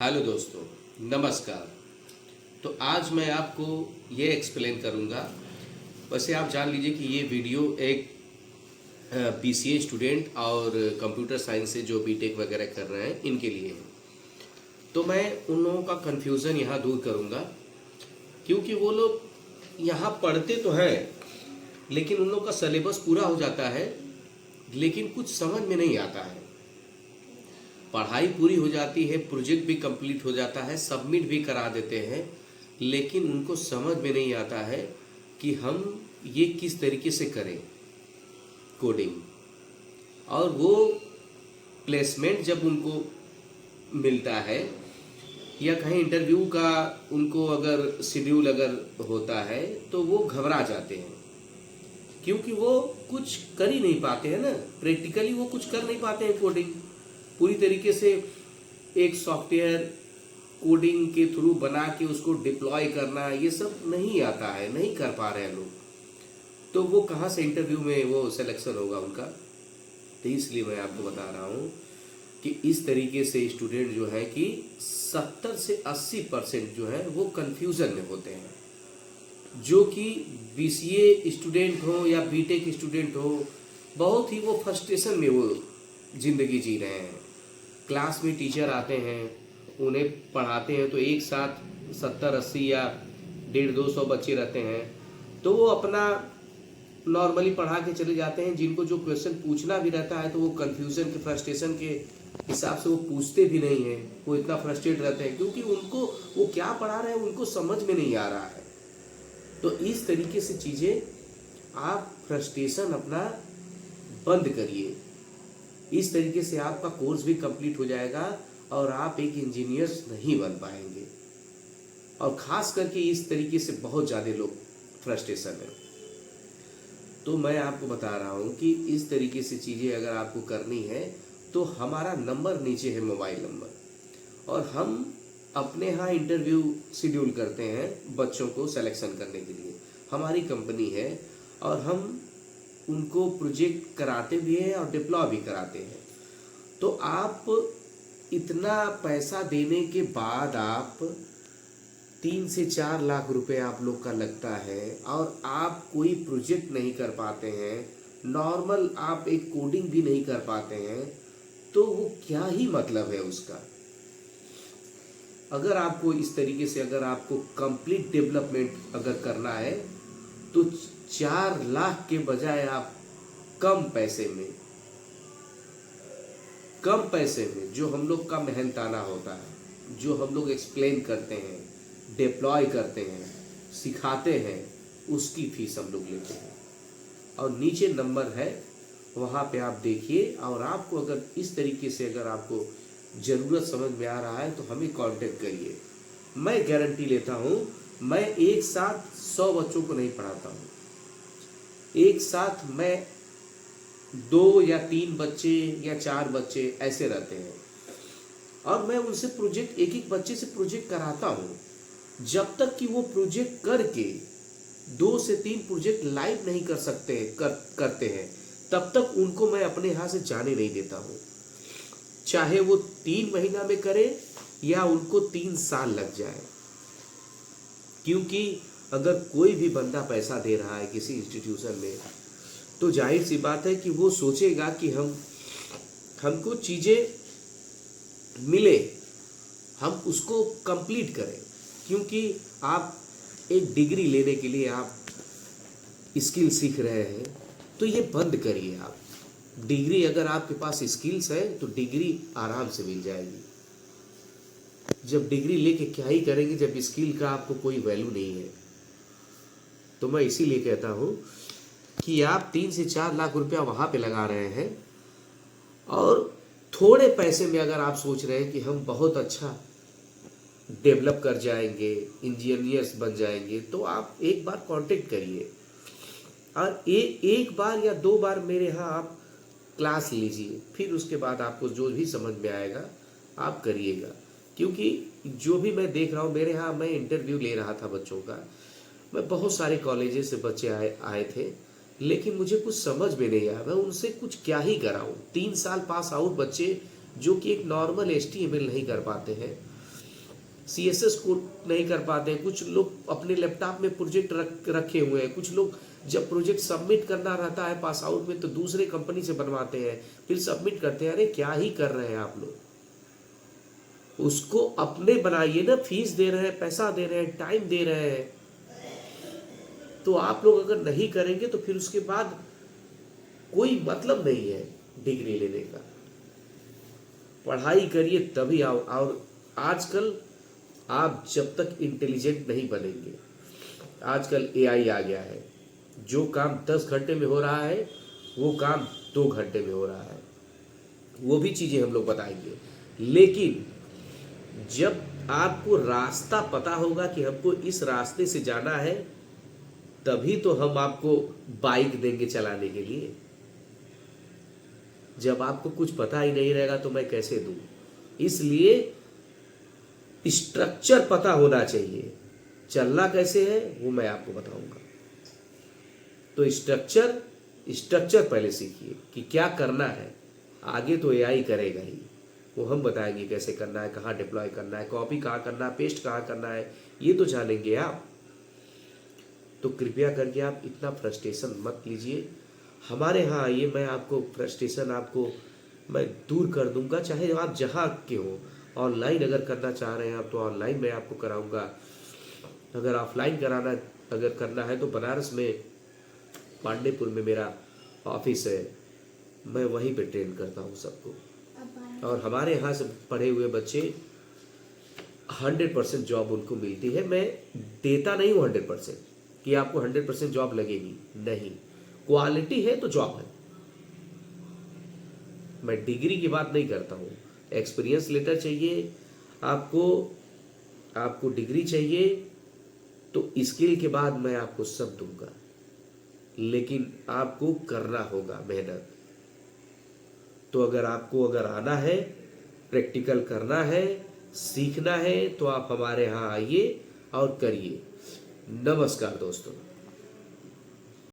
Hello दोस्तों, नमस्कार। तो आज मैं आपको ये एक्सप्लेन करूँगा। वैसे आप जान लीजिए कि ये वीडियो एक बीसीए स्टूडेंट और कंप्यूटर साइंस से जो बीटेक वगैरह कर रहे हैं इनके लिए है। तो मैं उन लोगों का कन्फ्यूज़न यहाँ दूर करूँगा, क्योंकि वो लोग यहाँ पढ़ते तो हैं लेकिन उन लोग का सिलेबस पूरा हो जाता है लेकिन कुछ समझ में नहीं आता है। पढ़ाई पूरी हो जाती है, प्रोजेक्ट भी कंप्लीट हो जाता है, सबमिट भी करा देते हैं, लेकिन उनको समझ में नहीं आता है कि हम ये किस तरीके से करें कोडिंग। और वो प्लेसमेंट जब उनको मिलता है या कहीं इंटरव्यू का उनको अगर शेड्यूल अगर होता है तो वो घबरा जाते हैं, क्योंकि वो कुछ कर ही नहीं पाते हैं ना। प्रैक्टिकली वो कुछ कर नहीं पाते हैं कोडिंग पूरी तरीके से। एक सॉफ्टवेयर कोडिंग के थ्रू बना के उसको डिप्लॉय करना ये सब नहीं आता है, नहीं कर पा रहे हैं लोग। तो वो कहाँ से इंटरव्यू में वो सिलेक्शन होगा उनका। तो इसलिए मैं आपको बता रहा हूँ कि इस तरीके से स्टूडेंट जो है कि 70 से 80% जो है वो कंफ्यूजन में होते हैं। जो कि बीसीए स्टूडेंट हो या बीटेक स्टूडेंट हो, बहुत ही वो फ्रस्ट्रेशन में वो जिंदगी जी रहे हैं। क्लास में टीचर आते हैं, उन्हें पढ़ाते हैं तो एक साथ 70-80 या 150-200 बच्चे रहते हैं, तो वो अपना नॉर्मली पढ़ा के चले जाते हैं। जिनको जो क्वेश्चन पूछना भी रहता है तो वो कंफ्यूजन के फ्रस्ट्रेशन के हिसाब से वो पूछते भी नहीं हैं। वो इतना फ्रस्ट्रेट रहते हैं क्योंकि उनको वो क्या पढ़ा रहे हैं उनको समझ में नहीं आ रहा है। तो इस तरीके से चीज़ें आप फ्रस्ट्रेशन अपना बंद करिए। इस तरीके से आपका कोर्स भी कंप्लीट हो जाएगा और आप एक इंजीनियर नहीं बन पाएंगे। और ख़ास करके इस तरीके से बहुत ज़्यादा लोग फ्रस्ट्रेशन है। तो मैं आपको बता रहा हूँ कि इस तरीके से चीज़ें अगर आपको करनी है तो हमारा नंबर नीचे है, मोबाइल नंबर, और हम अपने यहाँ इंटरव्यू शेड्यूल करते हैं बच्चों को सिलेक्शन करने के लिए। हमारी कंपनी है और हम उनको प्रोजेक्ट कराते भी हैं और डिप्लॉय भी कराते हैं। तो आप इतना पैसा देने के बाद आप 3 से 4 लाख रुपए आप लोग का लगता है और आप कोई प्रोजेक्ट नहीं कर पाते हैं, नॉर्मल आप एक कोडिंग भी नहीं कर पाते हैं, तो वो क्या ही मतलब है उसका। अगर आपको इस तरीके से अगर आपको कंप्लीट डेवलपमेंट अगर करना है तो 4 लाख के बजाय आप कम पैसे में जो हम लोग का मेहनताना होता है, जो हम लोग एक्सप्लेन करते हैं, डिप्लॉय करते हैं, सिखाते हैं, उसकी फीस हम लोग लेते हैं। और नीचे नंबर है, वहाँ पे आप देखिए। और आपको अगर इस तरीके से अगर आपको ज़रूरत समझ में आ रहा है तो हमें कांटेक्ट करिए। मैं गारंटी लेता हूँ, मैं एक साथ 100 बच्चों को नहीं पढ़ाता हूँ। एक साथ मैं 2 या 3 बच्चे या 4 बच्चे ऐसे रहते हैं और मैं उनसे प्रोजेक्ट एक बच्चे से प्रोजेक्ट कराता हूँ। जब तक कि वो प्रोजेक्ट करके 2 से 3 प्रोजेक्ट लाइव नहीं करते हैं तब तक उनको मैं अपने यहाँ से जाने नहीं देता हूँ। चाहे वो 3 महीना में करे या उनको 3 साल लग जाए। क्योंकि अगर कोई भी बंदा पैसा दे रहा है किसी इंस्टीट्यूशन में तो जाहिर सी बात है कि वो सोचेगा कि हमको चीज़ें मिले, हम उसको कंप्लीट करें। क्योंकि आप एक डिग्री लेने के लिए आप स्किल सीख रहे हैं तो ये बंद करिए। आप डिग्री, अगर आपके पास स्किल्स है तो डिग्री आराम से मिल जाएगी। जब डिग्री लेके क्या ही करेंगे जब स्किल का आपको कोई वैल्यू नहीं है। तो मैं इसीलिए कहता हूँ कि आप 3 से 4 लाख रुपया वहाँ पे लगा रहे हैं और थोड़े पैसे में अगर आप सोच रहे हैं कि हम बहुत अच्छा डेवलप कर जाएंगे, इंजीनियर्स बन जाएंगे, तो आप एक बार कांटेक्ट करिए और एक बार या 2 बार मेरे यहाँ आप क्लास लीजिए। फिर उसके बाद आपको जो भी समझ में आएगा आप करिएगा। क्योंकि जो भी मैं देख रहा हूँ, मेरे यहाँ मैं इंटरव्यू ले रहा था बच्चों का, मैं बहुत सारे कॉलेजेस से बच्चे आए थे, लेकिन मुझे कुछ समझ में नहीं आया मैं उनसे कुछ क्या ही कराऊँ। 3 साल पास आउट बच्चे जो कि एक नॉर्मल HTML नहीं कर पाते हैं, CSS कोड नहीं कर पाते हैं, कुछ लोग अपने लैपटॉप में प्रोजेक्ट रखे हुए हैं, कुछ लोग जब प्रोजेक्ट सबमिट करना रहता है पास आउट में तो दूसरे कंपनी से बनवाते हैं, फिर सबमिट करते हैं। अरे क्या ही कर रहे हैं आप लोग, उसको अपने बनाइए ना, फीस दे रहे हैं, पैसा दे रहे हैं, टाइम दे रहे हैं। तो आप लोग अगर नहीं करेंगे तो फिर उसके बाद कोई मतलब नहीं है डिग्री लेने का। पढ़ाई करिए तभी आओ। और आजकल आप जब तक इंटेलिजेंट नहीं बनेंगे, आजकल AI आ गया है, जो काम 10 घंटे में हो रहा है वो काम 2 घंटे में हो रहा है, वो भी चीज़ें हम लोग बताएंगे। लेकिन जब आपको रास्ता पता होगा कि हमको इस रास्ते से जाना है, तभी तो हम आपको बाइक देंगे चलाने के लिए। जब आपको कुछ पता ही नहीं रहेगा तो मैं कैसे दूं? इसलिए स्ट्रक्चर पता होना चाहिए, चलना कैसे है वो मैं आपको बताऊंगा। तो स्ट्रक्चर पहले सीखिए कि क्या करना है, आगे तो AI करेगा ही, वो हम बताएंगे कैसे करना है, कहाँ डिप्लॉय करना है, कॉपी कहाँ करना है, पेस्ट कहाँ करना है, ये तो जानेंगे आप। तो कृपया करके आप इतना फ्रस्ट्रेशन मत लीजिए, हमारे यहाँ आइए, मैं आपको फ्रस्ट्रेशन आपको मैं दूर कर दूंगा, चाहे आप जहाँ के हो। ऑनलाइन अगर करना चाह रहे हैं आप तो ऑनलाइन मैं आपको कराऊंगा, अगर ऑफलाइन कराना अगर करना है तो बनारस में पांडेपुर में मेरा ऑफिस है, मैं वहीं पे ट्रेन करता हूँ सबको। और हमारे यहाँ से पढ़े हुए बच्चे 100% जॉब उनको मिलती है। मैं देता नहीं हूँ 100% कि आपको 100% जॉब लगेगी, नहीं, क्वालिटी है तो जॉब है। मैं डिग्री की बात नहीं करता हूँ, एक्सपीरियंस लेटर चाहिए आपको डिग्री चाहिए तो स्किल के बाद मैं आपको सब दूंगा, लेकिन आपको करना होगा मेहनत। तो अगर आना है, प्रैक्टिकल करना है, सीखना है, तो आप हमारे यहाँ आइए और करिए। नमस्कार दोस्तों।